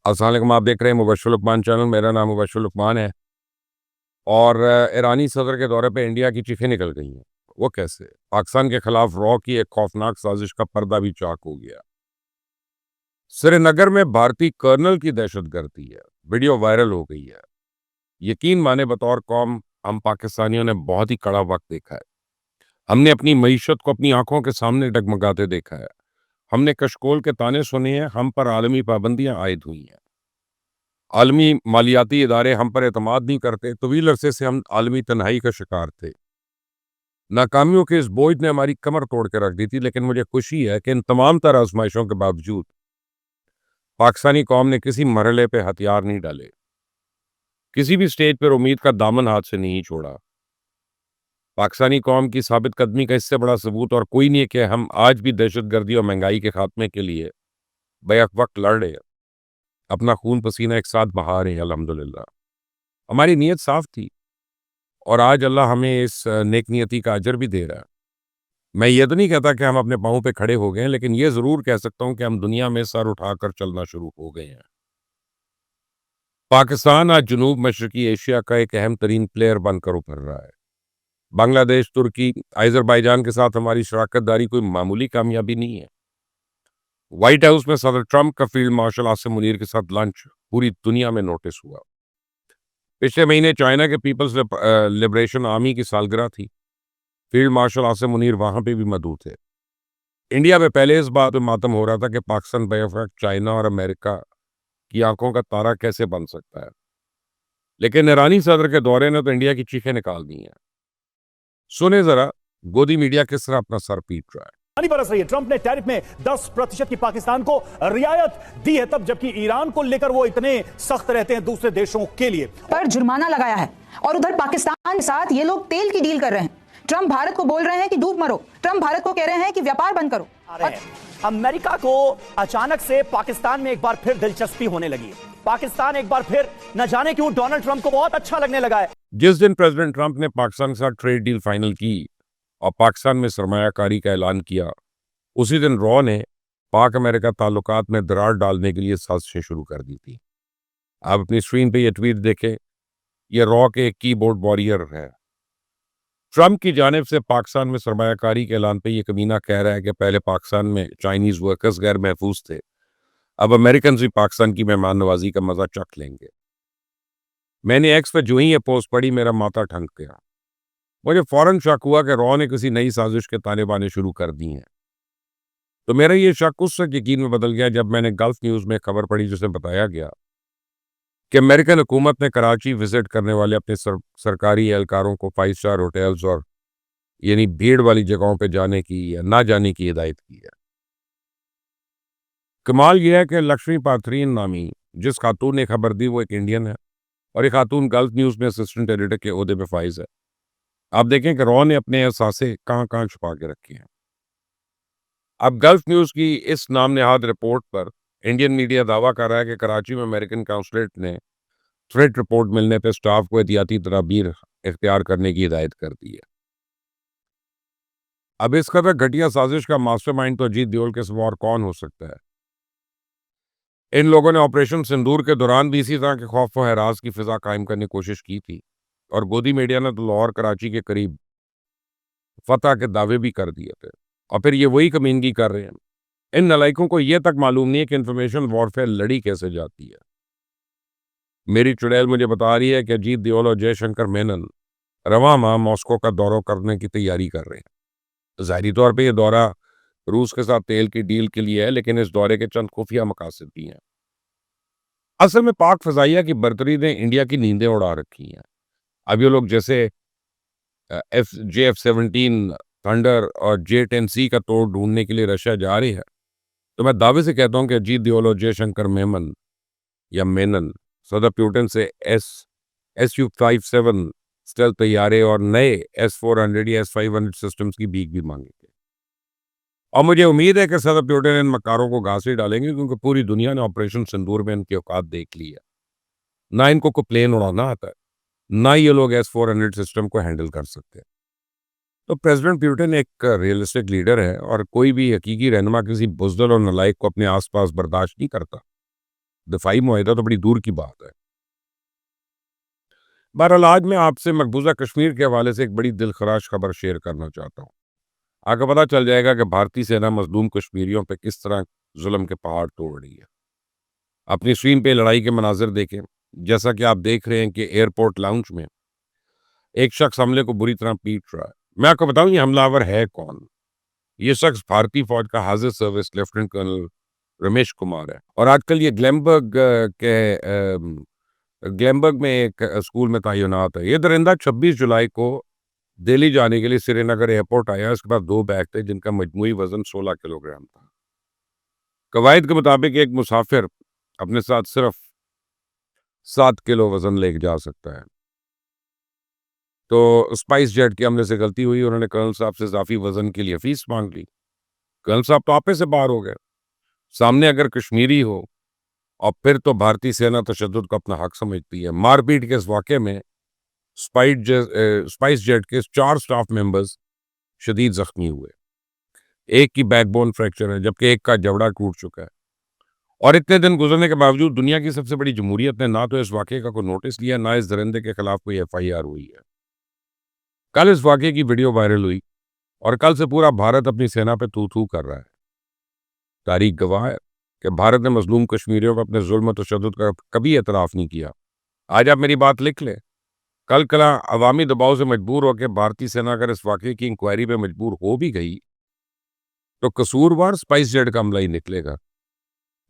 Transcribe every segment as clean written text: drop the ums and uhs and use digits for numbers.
अस्सलाम वालेकुम, आप देख रहे हैं मुबश्शिर लुकमान चैनल। मेरा नाम मुबश्शिर लुकमान है और ईरानी सदर के दौरे पे इंडिया की चीखें निकल गई हैं। वो कैसे? पाकिस्तान के खिलाफ रॉ की एक खौफनाक साजिश का पर्दा भी चाक हो गया। श्रीनगर में भारतीय कर्नल की दहशतगर्दी है, वीडियो वायरल हो गई है। यकीन माने बतौर कौम हम पाकिस्तानियों ने बहुत ही कड़ा वक्त देखा है। हमने अपनी मईशत को अपनी आंखों के सामने डगमगाते देखा है। हमने कशकोल के ताने सुने हैं, हम पर आलमी पाबंदियां आयद हुई हैं। आलमी मालियाती इदारे हम पर एतमाद नहीं करते। तवील अरसे से हम आलमी तन्हाई का शिकार थे। नाकामियों के इस बोझ ने हमारी कमर तोड़ के रख दी थी, लेकिन मुझे खुशी है कि इन तमाम तरह आजमाइशों के बावजूद पाकिस्तानी कौम ने किसी मरहले पे हथियार नहीं डाले, किसी भी स्टेज पर उम्मीद का दामन हाथ से नहीं छोड़ा। पाकिस्तानी कौम की साबित कदमी का इससे बड़ा सबूत और कोई नहीं है कि हम आज भी दहशतगर्दी और महंगाई के खात्मे के लिए बैक वक्त लड़ रहे हैं, अपना खून पसीना एक साथ बहा रहे हैं। अल्हम्दुलिल्लाह हमारी नीयत साफ थी और आज अल्लाह हमें इस नेक नियति का अजर भी दे रहा है। मैं ये तो नहीं कहता कि हम अपने पाँव पे खड़े हो गए हैं, लेकिन ये ज़रूर कह सकता हूँ कि हम दुनिया में सर उठाकर चलना शुरू हो गए हैं। पाकिस्तान आज जनूब मशरकी एशिया का एक अहम तरीन प्लेयर बनकर उभर रहा है। बांग्लादेश, तुर्की, अज़रबैजान के साथ हमारी शराकतदारी कोई मामूली कामयाबी नहीं है। व्हाइट हाउस में सदर ट्रंप का फील्ड मार्शल आसिम मुनीर के साथ लंच पूरी दुनिया में नोटिस हुआ। पिछले महीने चाइना के पीपल्स लिबरेशन आर्मी की सालगिरह थी। फील्ड मार्शल आसिम मुनीर वहां पे भी मौजूद थे। इंडिया में पहले इस बात पे मातम हो रहा था कि पाकिस्तान बैक चाइना और अमेरिका की आंखों का तारा कैसे बन सकता है, लेकिन ईरानी सदर के दौरे ने तो इंडिया की चीखें निकाल दी हैं। सुने जरा गोदी मीडिया किस तरह अपना सर पीट रहा है। पानी बरस रही है। ट्रंप ने टैरिफ में 10% की पाकिस्तान को रियायत दी है, तब जबकि ईरान को लेकर वो इतने सख्त रहते हैं दूसरे देशों के लिए। पर जुर्माना लगाया है और उधर पाकिस्तान के साथ ये लोग तेल की डील कर रहे हैं। ट्रंप भारत को बोल रहे हैं कि डूब मरो, ट्रंप भारत को कह रहे हैं कि व्यापार बंद करो। अमेरिका को अचानक से पाकिस्तान में एक बार फिर दिलचस्पी होने लगी है। पाकिस्तान एक बार फिर न जाने क्यों डोनाल्ड ट्रंप को बहुत अच्छा लगने लगा है। जिस दिन प्रेसिडेंट ट्रंप ने पाकिस्तान के साथ ट्रेड डील फाइनल की और पाकिस्तान में सरमायाकारी का ऐलान किया, उसी दिन रॉ ने पाक अमेरिका ताल्लुकात में दरार डालने के लिए साजिशें शुरू कर दी थी। आप अपनी स्क्रीन पे ये ट्वीट देखें, ये रॉ के एक कीबोर्ड वॉरियर है। ट्रंप की जानिब से पाकिस्तान में सरमायाकारी के ऐलान पे ये कमीना कह रहा है कि पहले पाकिस्तान में चाइनीज वर्कर्स गैर महफूज थे, अब अमेरिकन भी पाकिस्तान की मेहमान नवाजी का मजा चख लेंगे। मैंने एक्स पे जो ही ये पोस्ट पढ़ी, मेरा माथा ठनक गया। मुझे फौरन शक हुआ कि रॉ ने किसी नई साजिश के ताने बाने शुरू कर दी हैं। तो मेरा ये शक उस वक्त यकीन में बदल गया जब मैंने गल्फ न्यूज़ में खबर पढ़ी, जिसमें बताया गया कि अमेरिकन हुकूमत ने कराची विजिट करने वाले अपने सरकारी एहलकारों को 5 स्टार होटल्स और यानी भीड़ वाली जगहों पर जाने की या ना जाने की हिदायत की है। कमाल यह है कि लक्ष्मी पाथरीन नामी जिस खातून ने खबर दी वो एक इंडियन है और एक खातून गल्फ न्यूज़ में असिस्टेंट एडिटर के ओहदे पे फाइज है। आप देखें कि रॉ ने अपने एहसासे कहाँ कहाँ छुपा के रखे हैं। अब गल्फ न्यूज़ की इस नाम नेहाद रिपोर्ट पर इंडियन मीडिया दावा कर रहा है कि कराची में अमेरिकन काउंसलेट ने थ्रेट रिपोर्ट मिलने पर स्टाफ को एहतियाती तदाबीर इख्तियार करने की हिदायत कर दी है। अब इस कदर घटिया साजिश का मास्टरमाइंड तो अजीत डोवाल के सिवा और कौन हो सकता है। इन लोगों ने ऑपरेशन सिंदूर के दौरान भी इसी तरह के खौफ व हरास की फिजा कायम करने की कोशिश की थी और गोदी मीडिया ने तो लाहौर कराची के करीब फतह के दावे भी कर दिए थे और फिर ये वही कमीनगी कर रहे हैं। इन नलायकों को यह तक मालूम नहीं है कि इंफॉर्मेशन वॉरफेयर लड़ी कैसे जाती है। मेरी चुड़ैल मुझे बता रही है कि अजीत डोवाल और जयशंकर मेनन रवां माह मॉस्को का दौरा करने की तैयारी कर रहे हैं। ज़ाहिरी तौर पर यह दौरा रूस के साथ तेल की डील के लिए है, लेकिन इस दौरे के चंद खुफिया मकासद भी हैं। असल में पाक फजाइया की बर्तरी ने इंडिया की नींदें उड़ा रखी हैं। अब ये लोग जैसे JF-17 थंडर और J-10C का तोड़ ढूंढने के लिए रशिया जा रही है, तो मैं दावे से कहता हूं कि अजीत डोवाल और जयशंकर मेनन सदर प्यूटन से SU-57 स्टेल्थ तैयारे और नए S-400 या S-500 सिस्टम्स की भीख भी मांगेंगे। और मुझे उम्मीद है कि सदर प्यूटन इन मकारों को घास ही डालेंगे, क्योंकि पूरी दुनिया ने ऑपरेशन सिंदूर में इनकी औकात देख ली है। ना इनको को प्लेन उड़ाना आता है, ना ये लोग S-400 सिस्टम को हैंडल कर सकते हैं। तो प्रेसिडेंट प्यूटन एक रियलिस्टिक लीडर है और कोई भी हकीकी रहनुमा किसी बुज़दिल और नलायक को अपने आसपास बर्दाश्त नहीं करता। दफाई मुआहिदा तो बड़ी दूर की बात है। बहरहाल आज मैं आपसे मकबूजा कश्मीर के हवाले से एक बड़ी दिलखराश खबर शेयर करना चाहता हूँ। आगे पता चल जाएगा कि भारतीय सेना मजलूम कश्मीरियों पे किस तरह जुल्म के पहाड़ तोड़ रही है। अपनी स्क्रीन पे लड़ाई के मनाजिर देखें। जैसा कि आप देख रहे हैं कि एयरपोर्ट लाउंज में एक शख्स हमले को बुरी तरह पीट रहा है। मैं आपको बताऊं ये हमलावर है कौन। ये शख्स भारतीय फौज का हाजिर service lieutenant colonel Ramesh Kumar है और आजकल ये ग्लैमबर्ग में एक स्कूल में तैनात है। ये दरिंदा 26 जुलाई को दिल्ली जाने के लिए श्रीनगर एयरपोर्ट आया। इसके पास 2 बैग थे जिनका मजमूई वजन 16 किलोग्राम था। कवायद के मुताबिक एक मुसाफिर अपने साथ सिर्फ 7 किलो वजन लेके जा सकता है। तो स्पाइस जेट के हमले से गलती हुई। उन्होंने कर्नल साहब से इजाफी वजन के लिए फीस मांग ली। कर्नल साहब तो आपे से बाहर हो गए। सामने अगर कश्मीरी हो और फिर तो भारतीय सेना तशद्दुद को अपना हक समझती है। मारपीट के इस वाक़े में स्पाइस जेट के 4 स्टाफ मेंबर्स शदीद जख्मी हुए। एक की बैकबोन फ्रैक्चर है जबकि एक का जबड़ा टूट चुका है। और इतने दिन गुजरने के बावजूद दुनिया की सबसे बड़ी जमहूरियत ने ना तो इस वाक़े का कोई नोटिस लिया, ना इस दरिंदे के खिलाफ कोई FIR हुई है। कल इस वाक़े की वीडियो वायरल हुई और कल से पूरा भारत अपनी सेना पे तू-तू कर रहा है। तारीख गवाह है कि भारत ने मजलूम कश्मीरियों को अपने जुल्म तशद्दुद का कभी एतराफ़ नहीं किया। आज आप मेरी बात लिख लें। कल कला अवामी दबाव से मजबूर होकर भारतीय सेना अगर इस वाक़े की इंक्वायरी पे मजबूर हो भी गई तो कसूरवार स्पाइस जेट का हमला ही निकलेगा।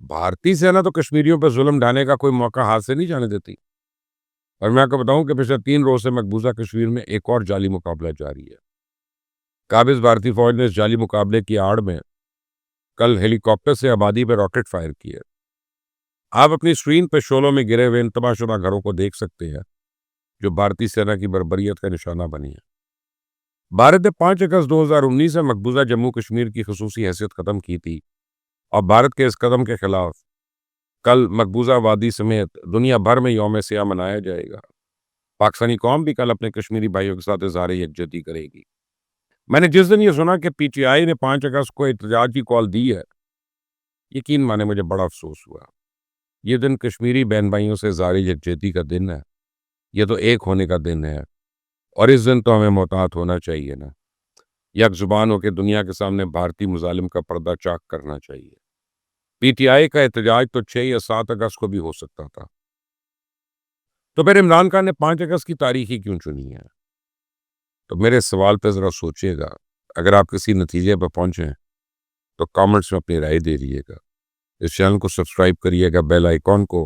भारतीय सेना तो कश्मीरियों पर जुल्म ढाने का कोई मौका हाथ से नहीं जाने देती। और मैं आपको बताऊं कि पिछले 3 रोज से मकबूजा कश्मीर में एक और जाली मुकाबला जारी है। काबिज भारतीय फौज ने इस जाली मुकाबले की आड़ में कल हेलीकॉप्टर से आबादी पर रॉकेट फायर किए। आप अपनी स्क्रीन पर शोलों में गिरे हुए इन तबाहशुदा घरों को देख सकते हैं जो भारतीय सेना की बर्बरियत का निशाना बनी है। भारत ने 5 अगस्त 2019 में मकबूजा जम्मू कश्मीर की खुसूसी हैसियत खत्म की थी और भारत के इस कदम के खिलाफ कल मकबूजा वादी समेत दुनिया भर में यौम सियाह मनाया जाएगा। पाकिस्तानी कौम भी कल अपने कश्मीरी भाइयों के साथ इज़हार यकजहती करेगी। मैंने जिस दिन ये सुना कि PTI ने 5 अगस्त को एहतजाज की कॉल दी है, यकीन माने मुझे बड़ा अफसोस हुआ। ये दिन कश्मीरी बहन भाइयों से इज़हार यकजहती का दिन है। ये तो एक होने का दिन है और इस दिन तो हमें मोहतात होना चाहिए ना। यक जुबान होकर दुनिया के सामने भारतीय मुजालिम का पर्दा चाक करना चाहिए। PTI का एहतजाज तो 6 या 7 अगस्त को भी हो सकता था। तो फिर इमरान खान ने 5 अगस्त की तारीख ही क्यों चुनी है? तो मेरे सवाल पे ज़रा सोचिएगा। अगर आप किसी नतीजे पर पहुंचे तो कमेंट्स में अपनी राय दे दीजिएगा। इस चैनल को सब्सक्राइब करिएगा, बेल आइकॉन को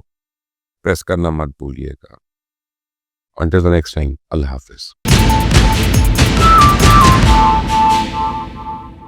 प्रेस करना मत भूलिएगा। Until the next time, Allah Hafiz.